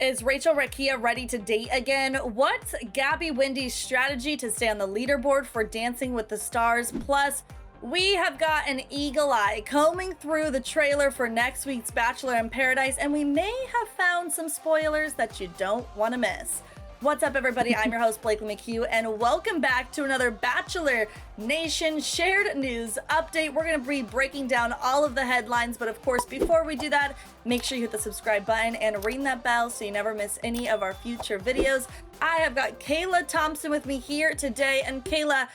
Is Rachel Rakia ready to date again? What's Gabby Wendy's strategy to stay on the leaderboard for Dancing with the Stars? Plus, we have got an eagle eye combing through the trailer for next week's Bachelor in Paradise, and we may have found some spoilers that you don't want to miss. What's up, everybody? I'm your host, Blakely McHugh, and welcome back to another Bachelor Nation shared news update. We're going to be breaking down all of the headlines, but of course, before we do that, make sure you hit the subscribe button and ring that bell so you never miss any of our future videos. I have got Kayla Thompson with me here today, and Kayla,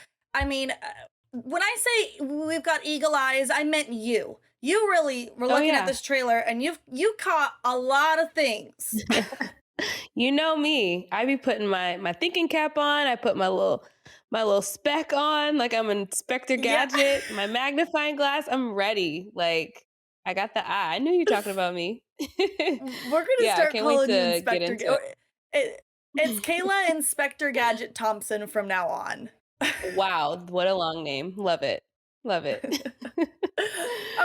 when I say we've got eagle eyes, I meant you. You really were looking at this trailer, and you caught a lot of things. You know me. I be putting my thinking cap on. I put my little spec on, like I'm an Inspector Gadget, my magnifying glass. I'm ready. Like I got the eye. I knew you were talking about me. We're gonna start calling you Inspector Gadget. It's Kayla Inspector Gadget Thompson from now on. Wow, what a long name. Love it. Love it.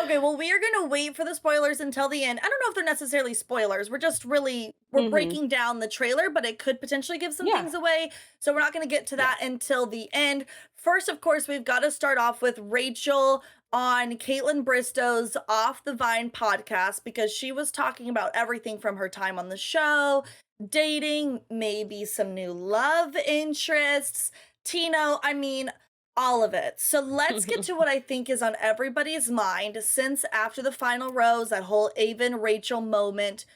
Okay, well, we are going to wait for the spoilers until the end. I don't know if they're necessarily spoilers. We're breaking down the trailer, but it could potentially give some things away. So we're not going to get to that until the end. First, of course, we've got to start off with Rachel on Caitlin Bristow's Off the Vine podcast, because she was talking about everything from her time on the show, dating, maybe some new love interests, Tino, all of it. So let's get to what I think is on everybody's mind since after the final rose, that whole Aven Rachel moment.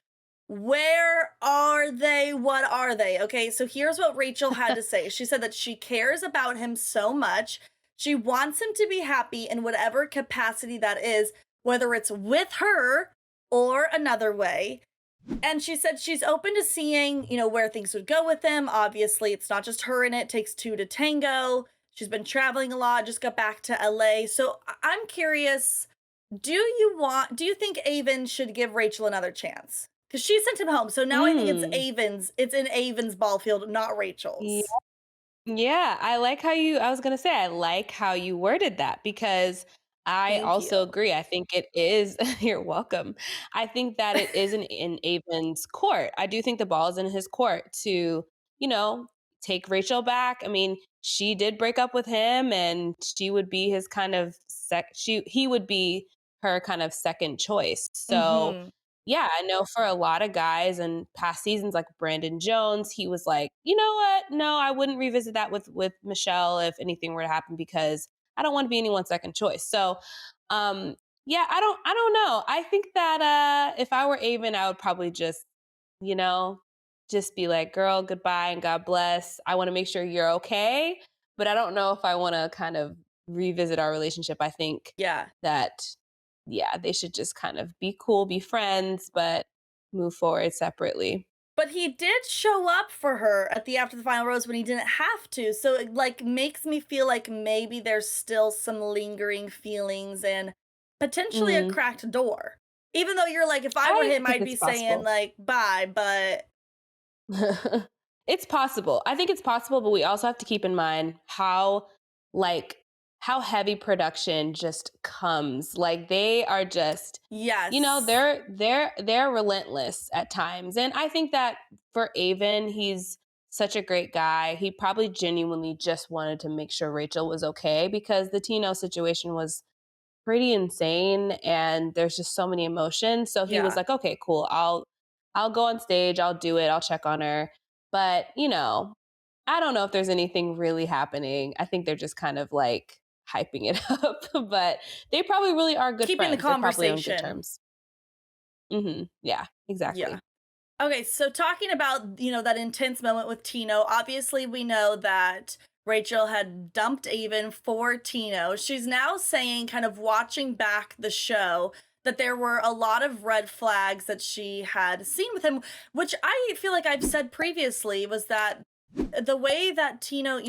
Where are they? What are they? Okay, so here's what Rachel had to say. She said that she cares about him so much. She wants him to be happy in whatever capacity that is, whether it's with her or another way. And she said she's open to seeing, where things would go with him. Obviously, it's not just her in it. It takes two to tango. She's been traveling a lot, just got back to LA. So I'm curious, do you think Aven should give Rachel another chance? Because she sent him home. So now I think it's in Aven's ball field, not Rachel's. Yeah, I like how I like how you worded that, because I also agree. I think it is, you're welcome. I think that it is in Aven's court. I do think the ball is in his court to, take Rachel back. I mean, she did break up with him, and she would be his kind of he would be her kind of second choice. So yeah, I know for a lot of guys in past seasons, like Brandon Jones, he was like, you know what? No, I wouldn't revisit that with Michelle if anything were to happen, because I don't want to be anyone's second choice. So, yeah, I don't know. I think that if I were Aven, I would probably just be like, girl, goodbye and God bless. I want to make sure you're okay, but I don't know if I want to kind of revisit our relationship. I think that they should just kind of be cool, be friends, but move forward separately. But he did show up for her after the final rose when he didn't have to. So it makes me feel like maybe there's still some lingering feelings and potentially a cracked door. Even though you're like, if I were him, I'd be saying like, bye, but. It's possible. I think it's possible, but we also have to keep in mind how heavy production just comes. Like they are just, they're relentless at times. And I think that for Aven, he's such a great guy. He probably genuinely just wanted to make sure Rachel was okay, because the Tino situation was pretty insane and there's just so many emotions. So he was like, okay, cool. I'll go on stage. I'll do it. I'll check on her. But, I don't know if there's anything really happening. I think they're just kind of like hyping it up, but they probably really are good keeping friends. The conversation. They're probably on good terms. Yeah, exactly. Yeah. Okay, so talking about, that intense moment with Tino, obviously we know that Rachel had dumped Aven for Tino. She's now saying, kind of watching back the show, that there were a lot of red flags that she had seen with him, which I feel like I've said previously was that the way that Tino,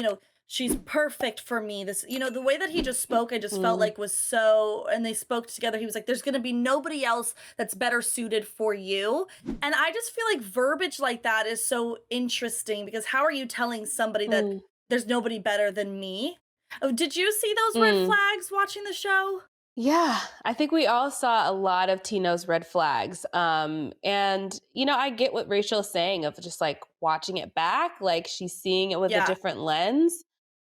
she's perfect for me. This, the way that he just spoke, I just felt like was so, and they spoke together. He was like, there's going to be nobody else that's better suited for you. And I just feel like verbiage like that is so interesting, because how are you telling somebody that there's nobody better than me? Oh, did you see those red flags watching the show? Yeah, I think we all saw a lot of Tino's red flags. And I get what Rachel's saying of just like watching it back, like she's seeing it with a Yeah. different lens.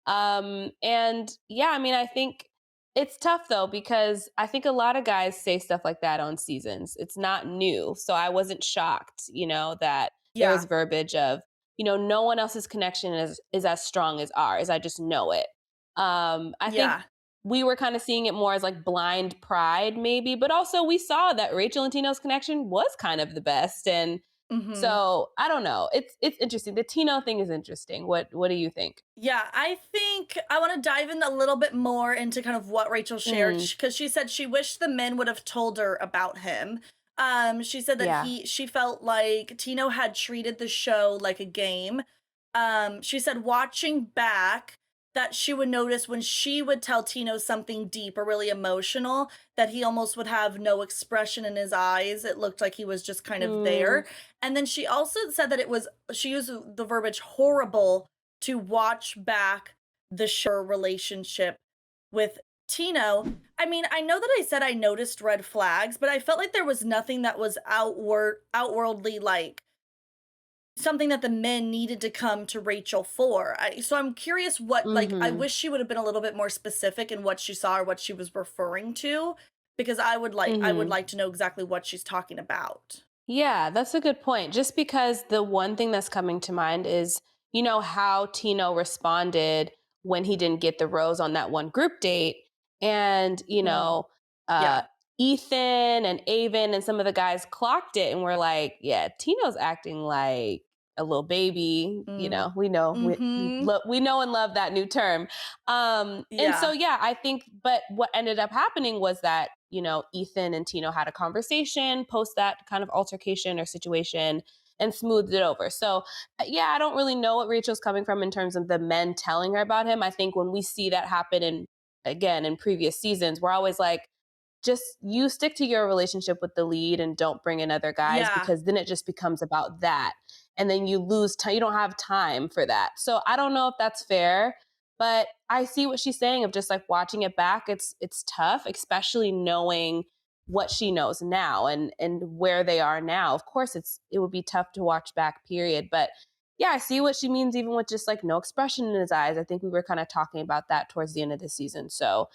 And yeah, I mean, I think it's tough though, because I think a lot of guys say stuff like that on seasons. It's not new. So I wasn't shocked, that there was Yeah. verbiage of, no one else's connection is as strong as ours. I just know it. I think Yeah. we were kind of seeing it more as like blind pride, maybe, but also we saw that Rachel and Tino's connection was kind of the best. And Mhm. so I don't know. It's interesting. The Tino thing is interesting. What do you think? Yeah, I think I want to dive in a little bit more into kind of what Rachel shared Mm, because she said she wished the men would have told her about him. She said that yeah. she felt like Tino had treated the show like a game. She said watching back that she would notice when she would tell Tino something deep or really emotional that he almost would have no expression in his eyes. It looked like he was just kind of Mm, there. And then she also said that she used the verbiage horrible to watch back the show relationship with Tino. I mean, I know that I said I noticed red flags, but I felt like there was nothing that was outwardly like something that the men needed to come to Rachel for. So I'm curious what like I mhm. wish she would have been a little bit more specific in what she saw or what she was referring to because I would Mhm. like to know exactly what she's talking about. Yeah, that's a good point. Just because the one thing that's coming to mind is, how Tino responded when he didn't get the rose on that one group date. And, Mm, uh, yeah. Ethan and Aven and some of the guys clocked it and were like, yeah, Tino's acting like a little baby. Mm. We know, Mhm. we know and love that new term. And so, Yeah. yeah, I think, but what ended up happening was that, Ethan and Tino had a conversation post that kind of altercation or situation and smoothed it over. So, yeah, I don't really know what Rachel's coming from in terms of the men telling her about him. I think when we see that happen in previous seasons, we're always like, just you stick to your relationship with the lead and don't bring in other guys Yeah. because then it just becomes about that. And then you lose time. You don't have time for that. So I don't know if that's fair, but I see what she's saying of just like watching it back. It's tough, especially knowing what she knows now and where they are now. Of course, it would be tough to watch back, period. But yeah, I see what she means, even with just like no expression in his eyes. I think we were kind of talking about that towards the end of the season. So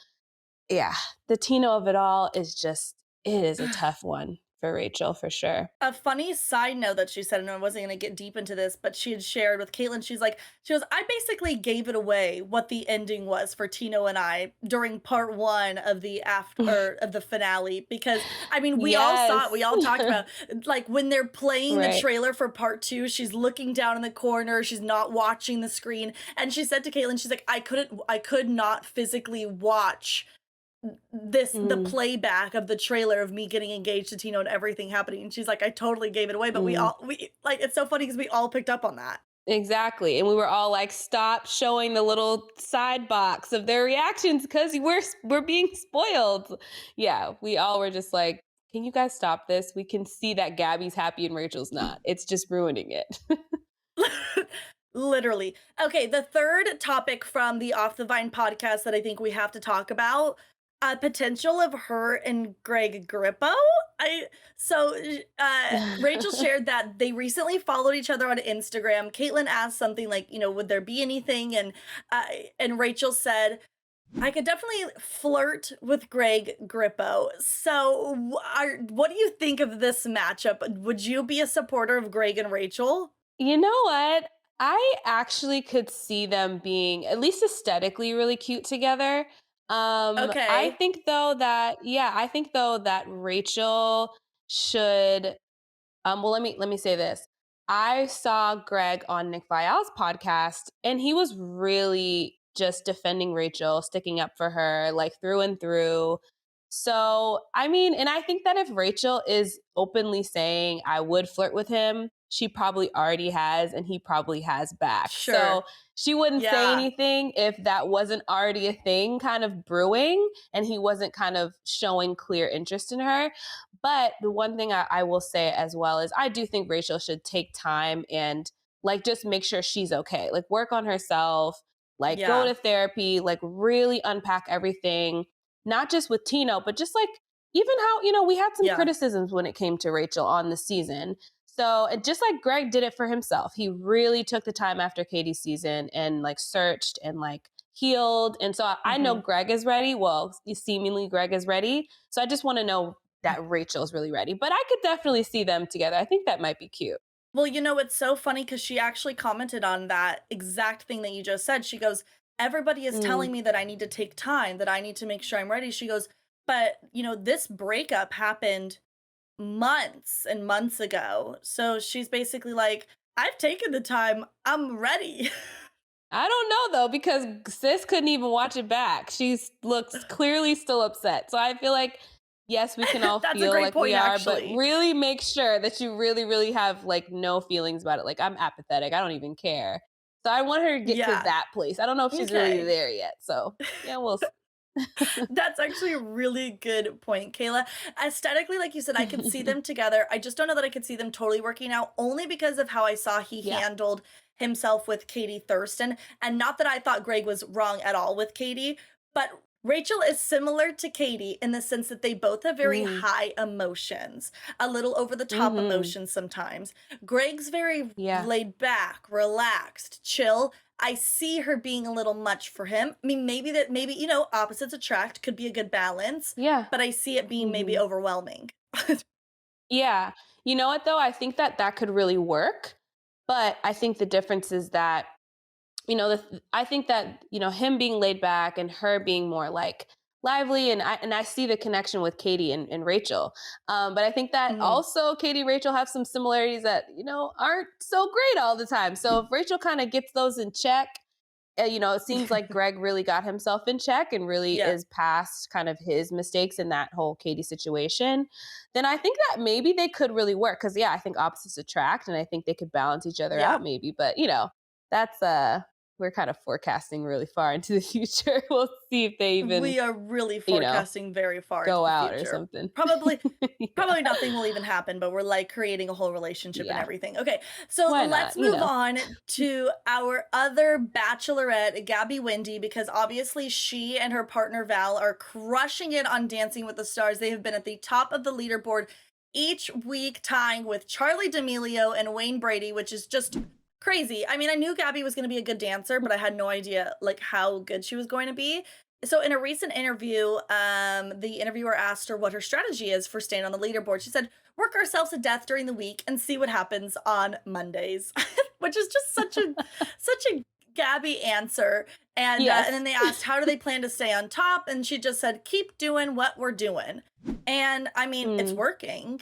yeah, the Tino of it all is just it is a tough one for Rachel for sure. A funny side note that she said, and I wasn't gonna get deep into this, but she had shared with Caitlin, she goes, I basically gave it away what the ending was for Tino and I during part one of the after of the finale. Because I mean, we all saw it, Yes. we all talked about like when they're playing the Right. trailer for part two, she's looking down in the corner, she's not watching the screen. And she said to Caitlin, she's like, I could not physically watch the Mm, playback of the trailer of me getting engaged to Tino and everything happening, and she's like, "I totally gave it away," but mm. we like, it's so funny because we all picked up on that. Exactly. And we were all like, stop showing the little side box of their reactions because we're being spoiled. Yeah, we all were just like, can you guys stop this? We can see that Gabby's happy and Rachel's not. It's just ruining it. Literally. Okay, the third topic from the Off the Vine podcast that I think we have to talk about, potential of her and Greg Grippo. I so Rachel shared that they recently followed each other on Instagram. Caitlin asked something like, would there be anything? And Rachel said, I could definitely flirt with Greg Grippo. So, what do you think of this matchup? Would you be a supporter of Greg and Rachel? You know what? I actually could see them being at least aesthetically really cute together. I Okay. think though that yeah, I think though that Rachel should well let me say this. I saw Greg on Nick Vial's podcast and he was really just defending Rachel, sticking up for her like through and through. So, I mean, and I think that if Rachel is openly saying I would flirt with him, she probably already has and he probably has back. Sure. So, she wouldn't say Yeah. anything if that wasn't already a thing kind of brewing and he wasn't kind of showing clear interest in her. But the one thing I will say as well is I do think Rachel should take time and like just make sure she's okay. Like work on herself, like go Yeah. to therapy, like really unpack everything not just with Tino, but just like even how, we had some Yeah. criticisms when it came to Rachel on the season. So just like Greg did it for himself, he really took the time after Katie's season and like searched and like healed. And so I know Greg is ready. Well, seemingly Greg is ready. So I just want to know that Rachel's really ready. But I could definitely see them together. I think that might be cute. Well, it's so funny because she actually commented on that exact thing that you just said. She goes, everybody is telling me that I need to take time, that I need to make sure I'm ready. She goes, but, this breakup happened months and months ago. So she's basically like, I've taken the time. I'm ready. I don't know though, because sis couldn't even watch it back. She looks clearly still upset. So I feel like, yes, we can all That's a feel great like we point, are, but actually. really make sure that you really, really have like no feelings about it. Like I'm apathetic. I don't even care. So I want her to get to Yeah. that place. I don't know if she's really Okay. there yet. So yeah, we'll see. That's actually a really good point, Kayla. Aesthetically, like you said, I could see them together. I just don't know that I could see them totally working out only because of how I saw he Yeah. handled himself with Katie Thurston. And not that I thought Greg was wrong at all with Katie, but Rachel is similar to Katie in the sense that they both have very Mm. high emotions, a little over the top Mm-hmm. emotions sometimes. Greg's very Yeah. laid back, relaxed, chill. I see her being a little much for him. I mean, maybe, opposites attract could be a good balance, Yeah. but I see it being maybe Mm-hmm. overwhelming. Yeah. You know what though? I think that could really work. But I think the difference is that I think that, him being laid back and her being more like lively, and I see the connection with Katie and Rachel. But I think that Mhm. also Katie and Rachel have some similarities that, aren't so great all the time. So if Rachel kind of gets those in check, it seems like Greg really got himself in check and really Yeah. is past kind of his mistakes in that whole Katie situation, then I think that maybe they could really work. Cause yeah, I think opposites attract and I think they could balance each other Yeah. out maybe. But that's we're kind of forecasting really far into the future. We'll see if they even, We are really you know, forecasting very far into go the out or future. something. Probably Yeah. probably nothing will even happen, but we're like creating a whole relationship and Yeah. everything. Okay, so Why not? let's move on to our other bachelorette, Gabby Wendy, because obviously she and her partner Val are crushing it on Dancing with the Stars. They have been at the top of the leaderboard each week, tying with Charlie D'Amelio and Wayne Brady, which is just crazy. I mean, I knew Gabby was going to be a good dancer, but I had no idea like how good she was going to be. So in a recent interview, the interviewer asked her what her strategy is for staying on the leaderboard. She said, "Work ourselves to death during the week and see what happens on Mondays," which is just such a Gabby answer. And Yes. then they asked, "How do they plan to stay on top?" And she just said, "Keep doing what we're doing." And I mean, it's Mm, working.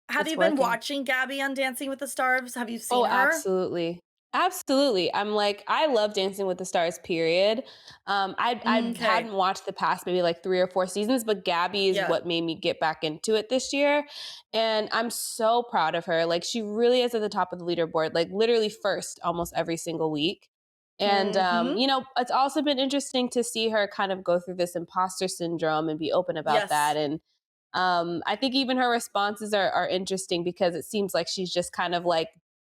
Have it's you been working. watching Gabby on Dancing with the Stars? Have you Oh, seen her? absolutely. Absolutely. I'm like, I love Dancing with the Stars, period. I Okay. hadn't watched the past maybe like 3 or 4 seasons, but Gabby is Yeah. what made me get back into it this year. And I'm so proud of her. Like she really is at the top of the leaderboard, like literally first almost every single week. And Mm-hmm. it's also been interesting to see her kind of go through this imposter syndrome and be open about that. Yes. And I think even her responses are interesting because it seems like she's just kind of like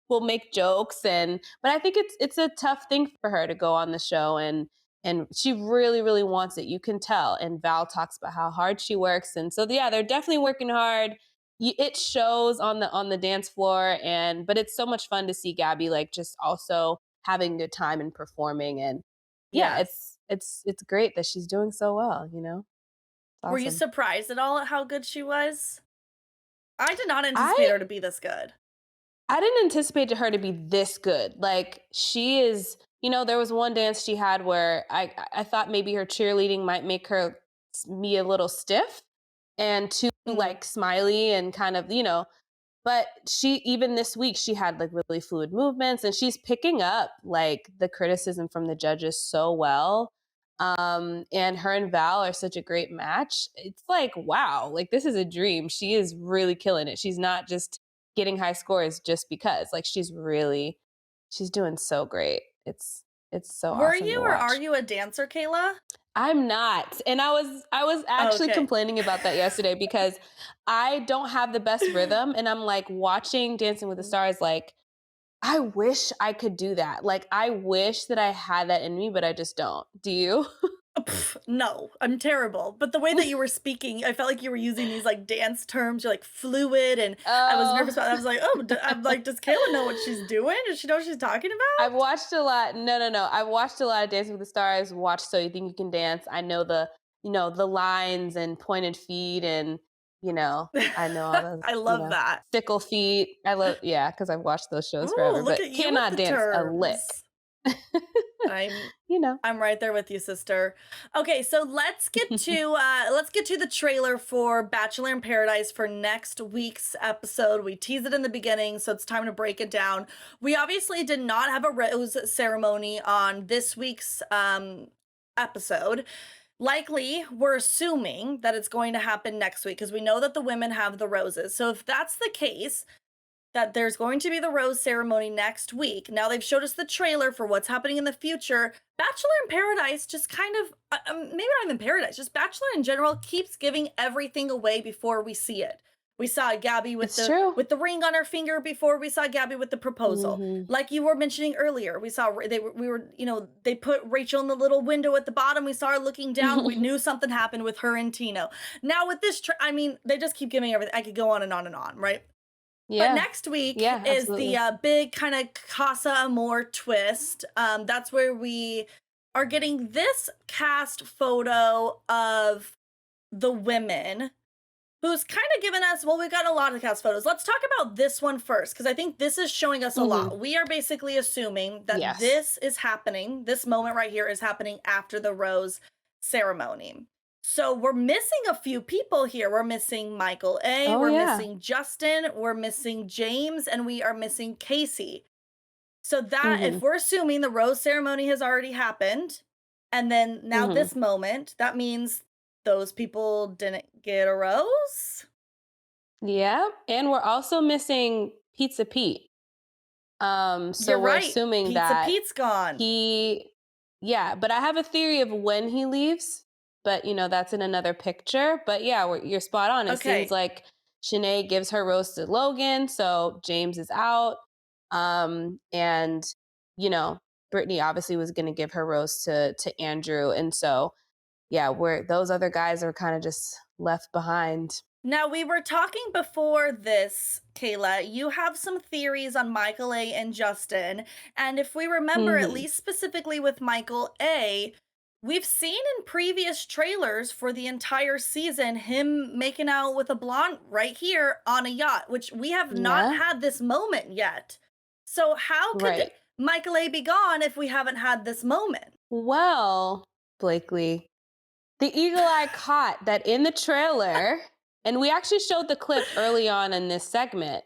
will make jokes, but I think it's a tough thing for her to go on the show, and she really really wants it. You can tell. And Val talks about how hard she works, and so yeah, they're definitely working hard. It shows on the dance floor, and but it's so much fun to see Gabby like just also having a good time and performing. And yeah, Yes. it's great that she's doing so well. It's Were you awesome. surprised at all at how good she was? I did not anticipate I her to be this good. I didn't anticipate her to be this good. Like she is, there was one dance she had where I thought maybe her cheerleading might make her be a little stiff and too Mhm. like smiley and kind of, but she even this week she had like really fluid movements and she's picking up like the criticism from the judges so well. And her and Val are such a great match. It's like, wow, like this is a dream. She is really killing it. She's not just getting high scores just because. Like she's doing so great. It's so Were awesome to you or are watch. you a dancer, Kayla? I'm not. And I was Oh, actually okay. complaining about that yesterday because I don't have the best rhythm and I'm like watching Dancing with the Stars like I wish I could do that. Like I wish that I had that in me but I just don't. Do you? No, I'm terrible. But the way that you were speaking, I felt like you were using these like dance terms. You're like fluid, and I was nervous Oh. about. I was like, oh, I'm like, does Kayla know what she's doing? Does she know what she's talking I've about? watched a lot. No. I've watched a lot of Dancing with the Stars. Watched So You Think You Can Dance. I know the lines and pointed feet, and I know all those, I love that. sickle feet. I love, yeah, because I've watched those shows Ooh, forever, look but at you with cannot the dance a lick. terms. I'm you know. I'm right there with you, sister. Okay, so let's get to the trailer for Bachelor in Paradise for next week's episode. We teased it in the beginning, so it's time to break it down. We obviously did not have a rose ceremony on this week's episode. Likely, we're assuming that it's going to happen next week because we know that the women have the roses. So if that's the case, that there's going to be the rose ceremony next week. Now they've showed us the trailer for what's happening in the future. Bachelor in Paradise just kind of, maybe not even Paradise, just Bachelor in general keeps giving everything away before we see it. We saw Gabby with It's true. the ring on her finger before we saw Gabby with the proposal. Mm-hmm. Like you were mentioning earlier, they put Rachel in the little window at the bottom. We saw her looking down. We knew something happened with her and Tino. Now with this, they just keep giving everything. I could go on and on and on, right? But Yeah. next week Yeah, is absolutely. the big kind of Casa Amor twist. That's where we are getting this cast photo of the women, who's kind of given us, well, we got a lot of cast photos. Let's talk about this one first, because I think this is showing us a lot. We are basically assuming that Yes. this is happening, this moment right here is happening after the rose ceremony. So we're missing a few people here. We're missing Michael A. Oh, We're yeah. missing Justin. We're missing James, and we are missing Casey. So that if we're assuming the rose ceremony has already happened, and then now this moment, that means those people didn't get a rose. Yeah, and we're also missing Pizza Pete. So You're we're right. assuming Pizza that Pete's gone. yeah, but I have a theory of when he leaves, but that's in another picture. But yeah, you're spot on. It seems Okay. like Shanae gives her rose to Logan, so James is out. And Brittany obviously was going to give her rose to Andrew, and so yeah, where those other guys are kind of just left behind. Now, we were talking before this, Kayla. You have some theories on Michael A. and Justin. And if we remember, at least specifically with Michael A., we've seen in previous trailers for the entire season him making out with a blonde right here on a yacht, which we have not had this moment yet. So, how could Michael A. be gone if we haven't had this moment? Well, Blakely, the eagle eye caught that in the trailer, and we actually showed the clip early on in this segment,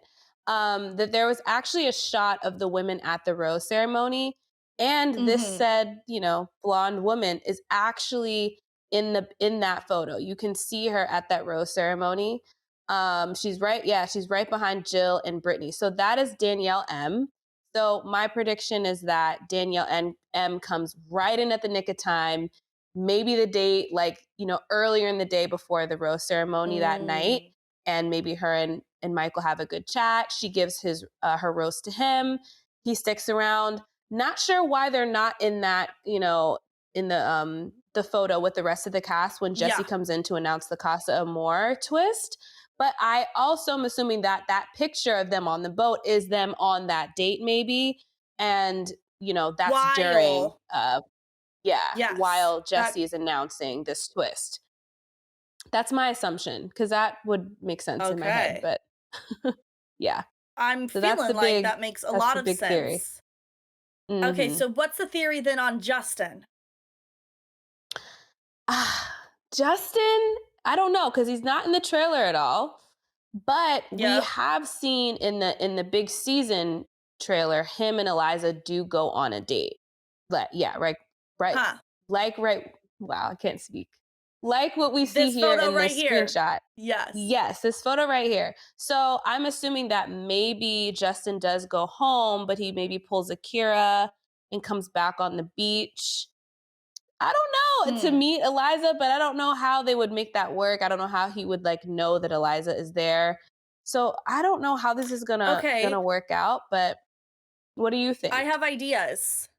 that there was actually a shot of the women at the rose ceremony. And this said, blonde woman is actually in that photo. You can see her at that rose ceremony. She's right behind Jill and Brittany. So that is Danielle M. So my prediction is that Danielle M comes right in at the nick of time, maybe the date, earlier in the day before the rose ceremony that night. And maybe her and Michael have a good chat. She gives her rose to him. He sticks around. Not sure why they're not in that, in the photo with the rest of the cast when Jesse comes in to announce the Casa Amor twist. But I also am assuming that that picture of them on the boat is them on that date, maybe. And, that's during, while Jesse is announcing this twist. That's my assumption, because that would make sense in my head. But yeah. I'm feeling like that makes a lot of sense. Okay, so what's the theory then on Justin? Justin, I don't know, because he's not in the trailer at all. But we have seen in the big season trailer, him and Eliza do go on a date. But yeah, right. Huh. Wow, I can't speak. Like what we see here in this screenshot. Yes, this photo right here. So I'm assuming that maybe Justin does go home, but he maybe pulls Akira and comes back on the beach. I don't know, to meet Eliza, but I don't know how they would make that work. I don't know how he would know that Eliza is there. So I don't know how this is gonna work out, but what do you think? I have ideas.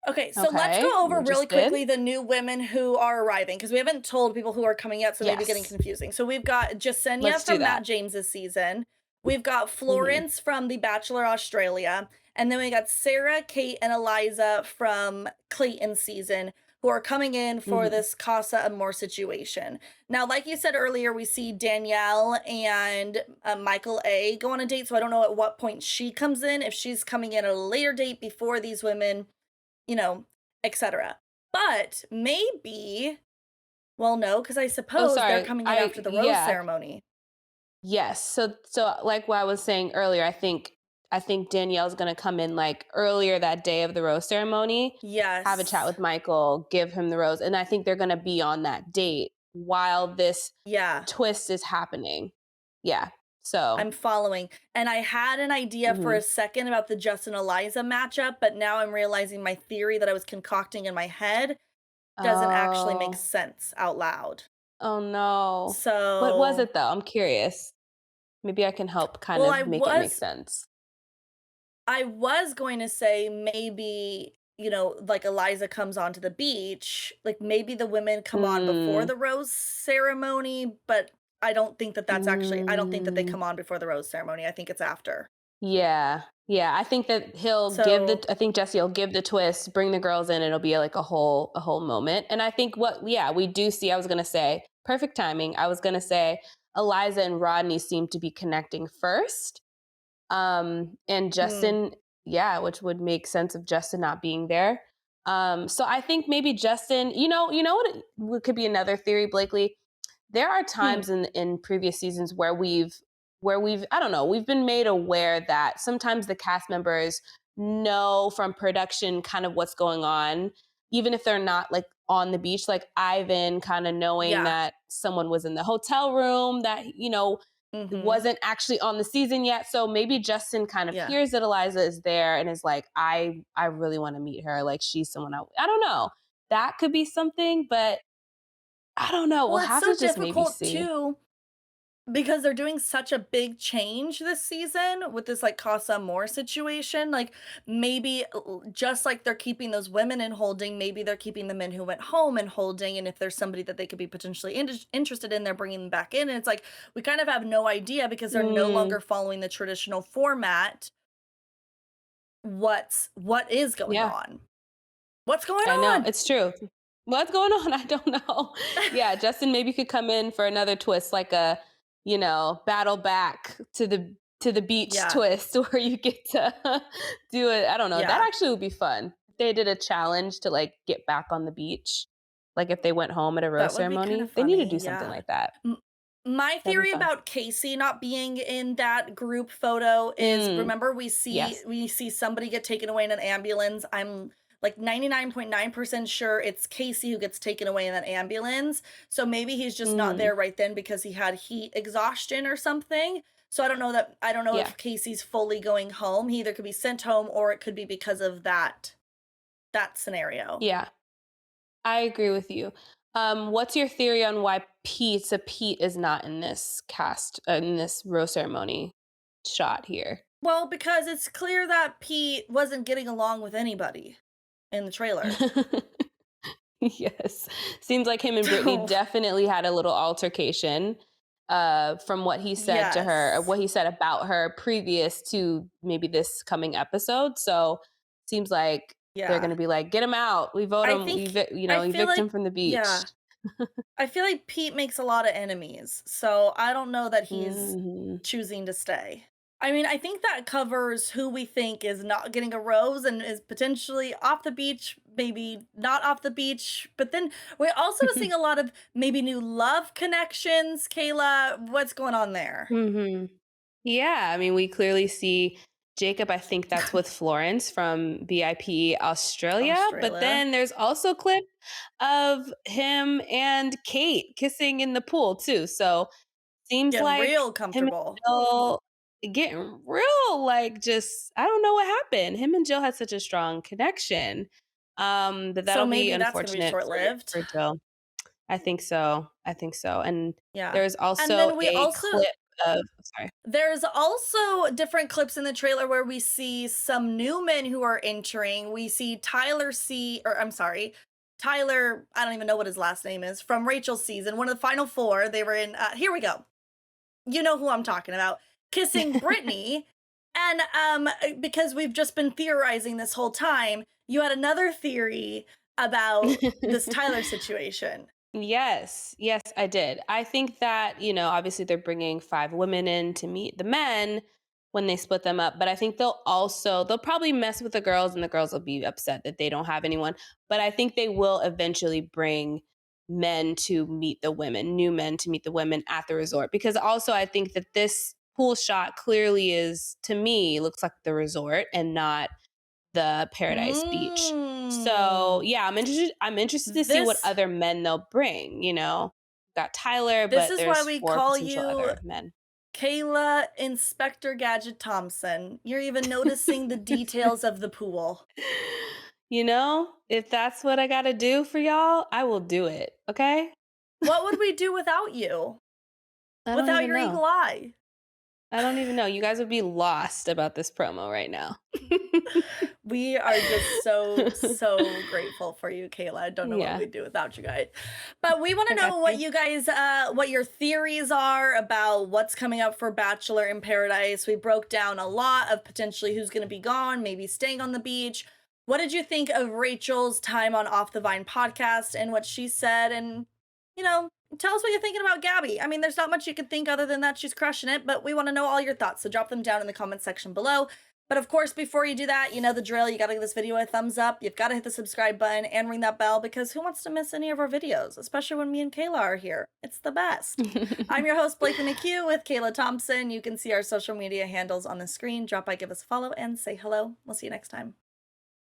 Okay, so let's Okay, go over we're really just good. quickly the new women who are arriving because we haven't told people who are coming yet, so maybe getting Yes, confusing. So we've got Jasenia let's do from that. Matt James's season. We've got Mhm, Florence from the Bachelor Australia. And then we got Sarah, Kate, and Eliza from Clayton's season who are coming in for mhm. this Casa Amor situation. Now, like you said earlier, we see Danielle and Michael A go on a date. So I don't know at what point she comes in, if she's coming in at a later date before these women, you know, etc. But maybe, well, no, because I Oh, suppose they're sorry. coming in after the rose Yeah. ceremony. Yes. So like what I was saying earlier, I think Danielle's gonna come in like earlier that day of the rose ceremony, have a chat Yes. with Michael, give him the rose, and I think they're gonna be on that date while this Yeah. twist is happening. Yeah. So I'm following. And I had an idea for a mhm. second about the Justin Eliza matchup, but now I'm realizing my theory that I was concocting in my head doesn't actually make Oh. sense out loud. Oh no. What was So, it though? I'm curious. Maybe I can help kind well, of make it make sense. I was going to say maybe, like Eliza comes onto the beach, like maybe the women come on before Mm. the rose ceremony, but I don't think that they Mm. come on before the rose ceremony. I think it's after. Yeah. Yeah, I think that So, I think Jesse will give the twist, bring the girls in, it'll be like a whole moment. And I think we do see, I was going to say, perfect timing. I was going to say Eliza and Rodney seem to be connecting first. And hmm, Justin, yeah, which would make sense of Justin not being there. So I think maybe Justin, what could be another theory, Blakely? There are hmm, times in previous seasons where we've I don't know, we've been made aware that sometimes the cast members know from production kind of what's going on, even if they're not like on the beach, like Ivan kind of knowing yeah, that someone was in the hotel room that mm-hmm, wasn't actually on the season yet. So maybe Justin kind of yeah. hears that Eliza is there and is like, I really want to meet her. Like she's someone I don't know. That could be something, but I don't know. We'll Well, it's have so to just maybe difficult see. too because they're doing such a big change this season with this like Casa Amor situation. Like maybe just like they're keeping those women in holding, maybe they're keeping the men who went home in holding. And if there's somebody that they could be potentially interested in, they're bringing them back in. And it's like we kind of have no idea because they're no Mm, longer following the traditional format. What is going yeah, on? What's going I know. on? It's true. What's going on? I don't know. Yeah, Justin maybe could come in for another twist, like a, battle back to the beach Yeah, twist where you get to do it. I don't know. That yeah, actually would be fun. If they did a challenge to like get back on the beach, like if they went home at a rose that would be kind of ceremony, they need to funny. do something Yeah. like that. My That'd be theory fun. about Casey not being in that group photo is Mm, remember we see yes. we see somebody get taken away in an ambulance. I'm like 99.9% sure it's Casey who gets taken away in that ambulance. So maybe he's just not Mm, there right then because he had heat exhaustion or something. So I don't know yeah. if Casey's fully going home. He either could be sent home or it could be because of that scenario. Yeah. I agree with you. What's your theory on why Pete is not in this in this rose ceremony shot here? Well, because it's clear that Pete wasn't getting along with anybody in the trailer. Yes. Seems like him and Brittany So, definitely had a little altercation from what he said to her, or yes. what he said about her previous to maybe this coming episode. So seems like they're going Yeah. to be like, get him out. We vote I him. think I feel Evict him like from the yeah. beach. I feel like Pete makes a lot of enemies, so I don't know that he's Hmm. choosing to stay. I mean, I think that covers who we think is not getting a rose and is potentially off the beach, maybe not off the beach. But then we're also seeing a lot of maybe new love connections. Kayla, what's going on there? Hmm. Yeah, I mean, we clearly see Jacob. I think that's with Florence from BIP Australia. But Australia. then there's also a clip of him and Kate kissing in the pool too. So seems Getting like real him and comfortable. Jill getting real like just I don't know what happened. Him and Jill had such a strong connection. But So that'll be maybe that's going to be unfortunate short lived. for Jill. I think so. I think so. And Yeah. there's And also then we a also clip. sorry. There's also different clips in the trailer where we see some new men who are entering. We see Tyler, I don't even know what his last name is, from Rachel's season, one of the final four. They were in, here we go. You know who I'm talking about, kissing Brittany. And because we've just been theorizing this whole time, you had another theory about this Tyler situation. Yes, yes, I did. I think that, obviously they're bringing 5 women in to meet the men when they split them up, but I think they'll probably mess with the girls and the girls will be upset that they don't have anyone, but I think they will eventually bring men to meet the women, new men to meet the women at the resort, because also I think that this pool shot clearly is, to me, looks like the resort and not the Paradise Beach. So yeah, I'm interested to see what This other men they'll bring, Got Tyler, this but is why there's we 4 call potential you other men. Kayla Inspector Gadget Thompson. You're even noticing the details of the pool. If that's what I gotta do for y'all, I will do it, okay? What would we do without you? I don't Without even your know. eagle eye? I don't even know. You guys would be lost about this promo right now. We are just so grateful for you, Kayla. I don't know what Yeah, we'd do without you guys. But we want I to got know what you. you guys, what your theories are about what's coming up for Bachelor in Paradise. We broke down a lot of potentially who's going to be gone, maybe staying on the beach. What did you think of Rachel's time on Off the Vine podcast and what she said? And, tell us what you're thinking about Gabby. I mean, there's not much you can think other than that she's crushing it, but we want to know all your thoughts. So drop them down in the comment section below. But of course, before you do that, you know the drill. You got to give this video a thumbs up. You've got to hit the subscribe button and ring that bell, because who wants to miss any of our videos, especially when me and Kayla are here? It's the best. I'm your host, Blakely McHugh with Kayla Thompson. You can see our social media handles on the screen. Drop by, give us a follow, and say hello. We'll see you next time.